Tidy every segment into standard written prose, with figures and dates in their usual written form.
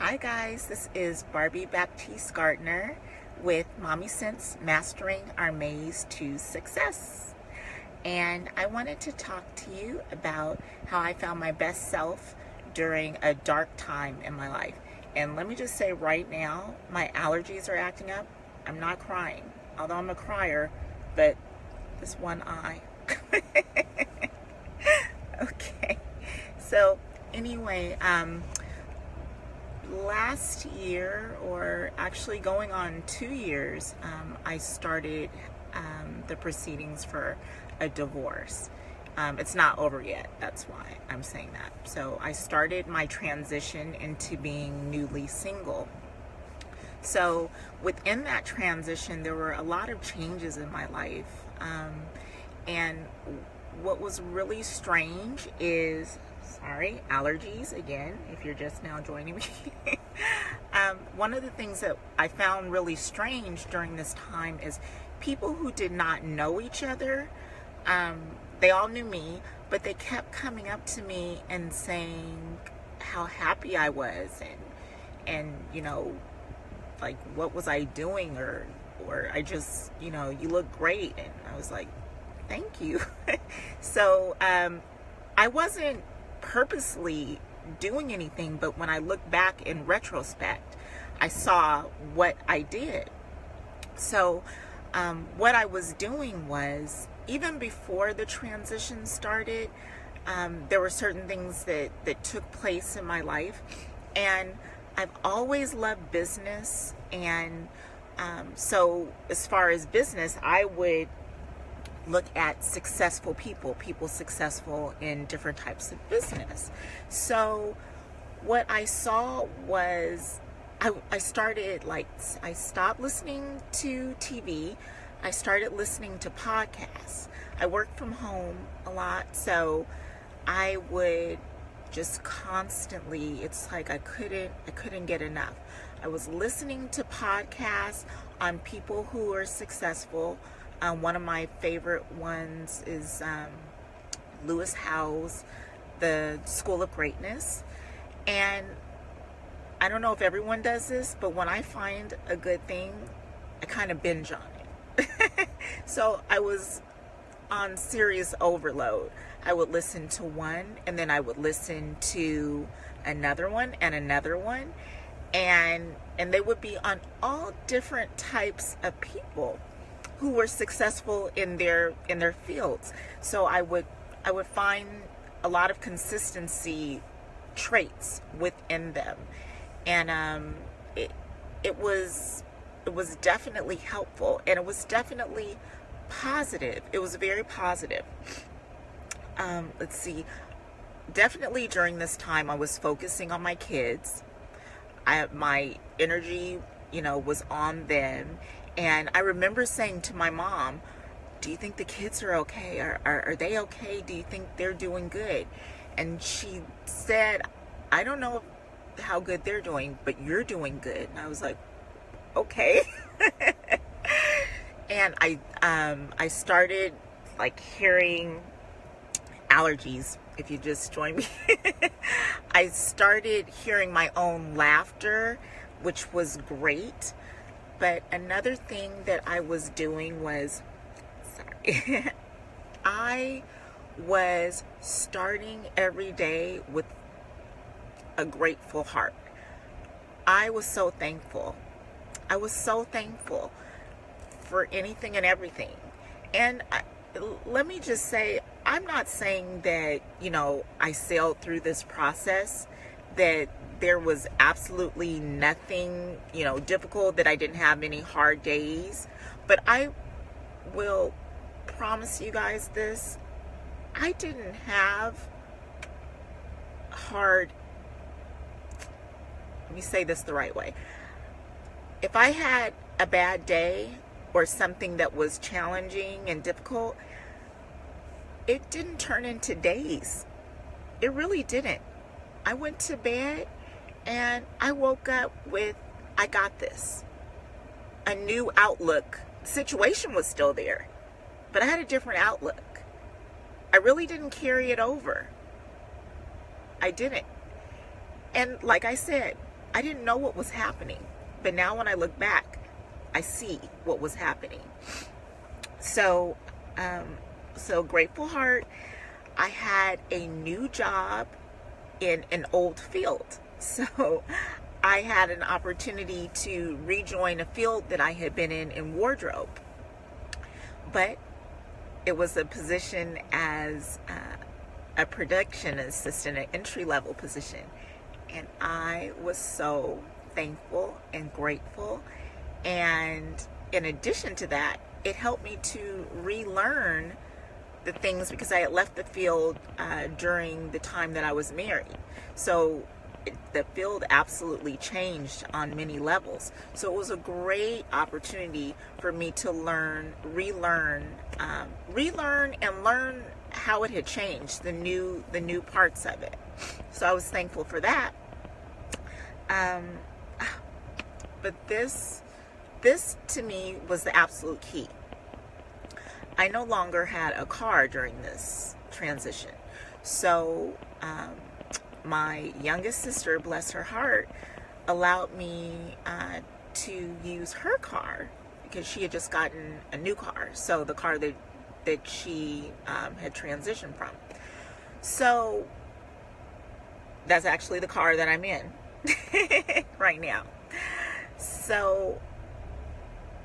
Hi guys, this is Barbie Baptiste Gardner with Mommy Sense Mastering Our Maze to Success. And I wanted to talk to you about how I found my best self during a dark time in my life. And let me just say right now, my allergies are acting up. I'm not crying, although I'm a crier, but this one eye. Okay, so anyway, last year, or actually going on 2 years, I started the proceedings for a divorce. It's not over yet, that's why I'm saying that. So I started my transition into being newly single. So within that transition, there were a lot of changes in my life. And what was really strange is, sorry, allergies again, if you're just now joining me. One of the things that I found really strange during this time is people who did not know each other, they all knew me, but they kept coming up to me and saying how happy I was, and you know, like, what was I doing, or I just, you know, you look great. And I was like, thank you. So I wasn't purposely doing anything, but when I look back in retrospect, I saw what I did. So what I was doing was, even before the transition started, there were certain things that took place in my life, and I've always loved business. And so as far as business, I would look at successful people successful in different types of business. So what I saw was, I started, like, I stopped listening to TV. I started listening to podcasts. I worked from home a lot, so I would just constantly, it's like I couldn't get enough. I was listening to podcasts on people who are successful. One of my favorite ones is Lewis Howes, The School of Greatness. And I don't know if everyone does this, but when I find a good thing, I kind of binge on it. So I was on serious overload. I would listen to one, and then I would listen to another one and another one, and they would be on all different types of people who were successful in their fields. So I would find a lot of consistency traits within them, and it was definitely helpful, and it was definitely positive. It was very positive. Let's see. Definitely during this time, I was focusing on my kids. My energy, you know, was on them. And I remember saying to my mom, do you think the kids are okay? Are they okay? Do you think they're doing good? And she said, I don't know how good they're doing, but you're doing good. And I was like, okay. And I started, like, hearing allergies, if you just join me. I started hearing my own laughter, which was great. But another thing that I was doing was, sorry, I was starting every day with a grateful heart. I was so thankful. I was so thankful for anything and everything. And let me just say, I'm not saying that, you know, I sailed through this process, that there was absolutely nothing, you know, difficult, that I didn't have any hard days. But I will promise you guys this, I didn't have hard, let me say this the right way. If I had a bad day or something that was challenging and difficult, it didn't turn into days. It really didn't. I went to bed and I woke up with, I got this. A new outlook. The situation was still there, but I had a different outlook. I really didn't carry it over. I didn't. And like I said, I didn't know what was happening. But now when I look back, I see what was happening. So, grateful heart. I had a new job in an old field. So I had an opportunity to rejoin a field that I had been in wardrobe. But it was a position as a production assistant, an entry-level position. And I was so thankful and grateful. And in addition to that, it helped me to relearn the things, because I had left the field during the time that I was married. So the field absolutely changed on many levels. So it was a great opportunity for me to relearn and learn how it had changed, the new parts of it. So I was thankful for that. But this to me was the absolute key. I no longer had a car during this transition. So my youngest sister, bless her heart, allowed me to use her car, because she had just gotten a new car. So the car that she had transitioned from. So that's actually the car that I'm in right now. So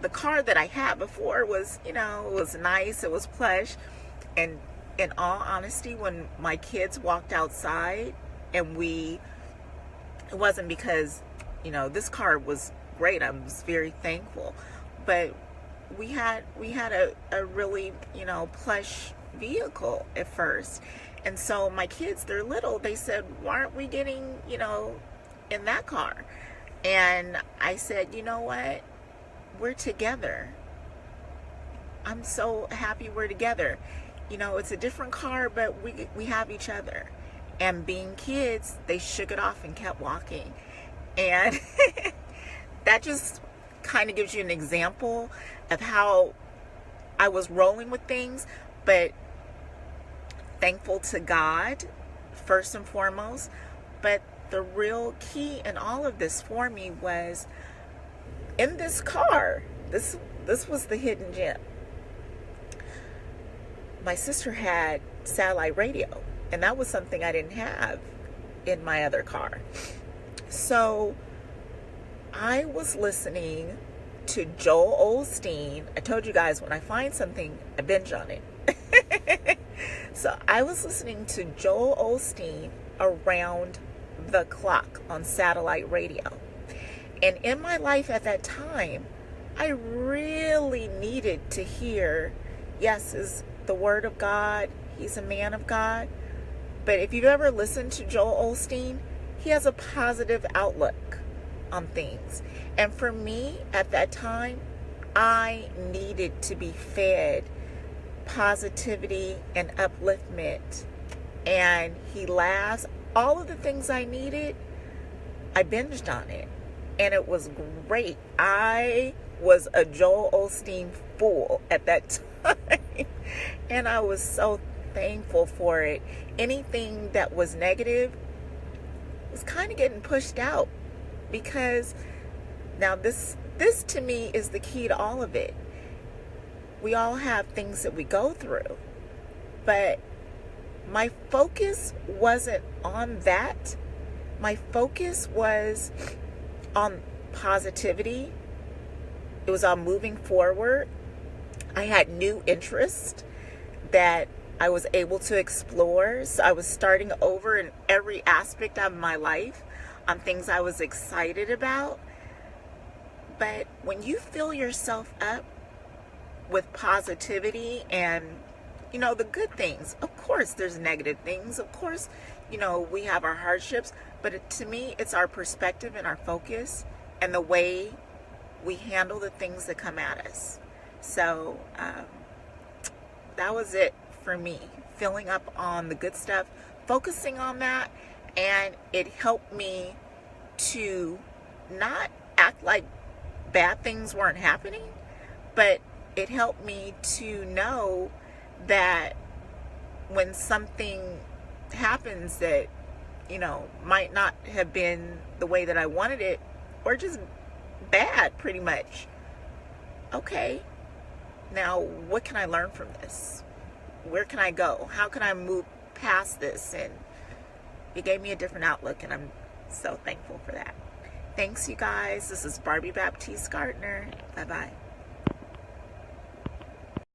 the car that I had before was, it was nice, it was plush. And in all honesty, when my kids walked outside, and it wasn't because, this car was great, I was very thankful, but we had a really, plush vehicle at first. And so my kids, they're little, they said, why aren't we getting, in that car? And I said, you know what? We're together. I'm so happy we're together. It's a different car, but we have each other. And being kids, they shook it off and kept walking. And that just kind of gives you an example of how I was rolling with things. But thankful to God, first and foremost. But the real key in all of this for me was, in this car, this was the hidden gem. My sister had satellite radio, and that was something I didn't have in my other car. So I was listening to Joel Osteen. I told you guys, when I find something, I binge on it. So I was listening to Joel Osteen around the clock on satellite radio. And in my life at that time, I really needed to hear, yes, is the word of God. He's a man of God. But if you've ever listened to Joel Osteen, he has a positive outlook on things. And for me at that time, I needed to be fed positivity and upliftment. And he laughs. All of the things I needed, I binged on it. And it was great. I was a Joel Osteen fool at that time. And I was so thankful for it. Anything that was negative was kind of getting pushed out. Because now this to me is the key to all of it. We all have things that we go through. But my focus wasn't on that. My focus was on positivity. It was on moving forward. I had new interests that I was able to explore. So I was starting over in every aspect of my life on things I was excited about. But when you fill yourself up with positivity and, the good things, of course there's negative things. Of course, we have our hardships. But to me, it's our perspective and our focus and the way we handle the things that come at us. So that was it for me. Filling up on the good stuff, focusing on that, and it helped me to not act like bad things weren't happening, but it helped me to know that when something happens that you know, might not have been the way that I wanted it, or just bad, pretty much. Okay, now what can I learn from this? Where can I go? How can I move past this? And it gave me a different outlook, and I'm so thankful for that. Thanks, you guys. This is Barbie Baptiste Gardner. Bye-bye.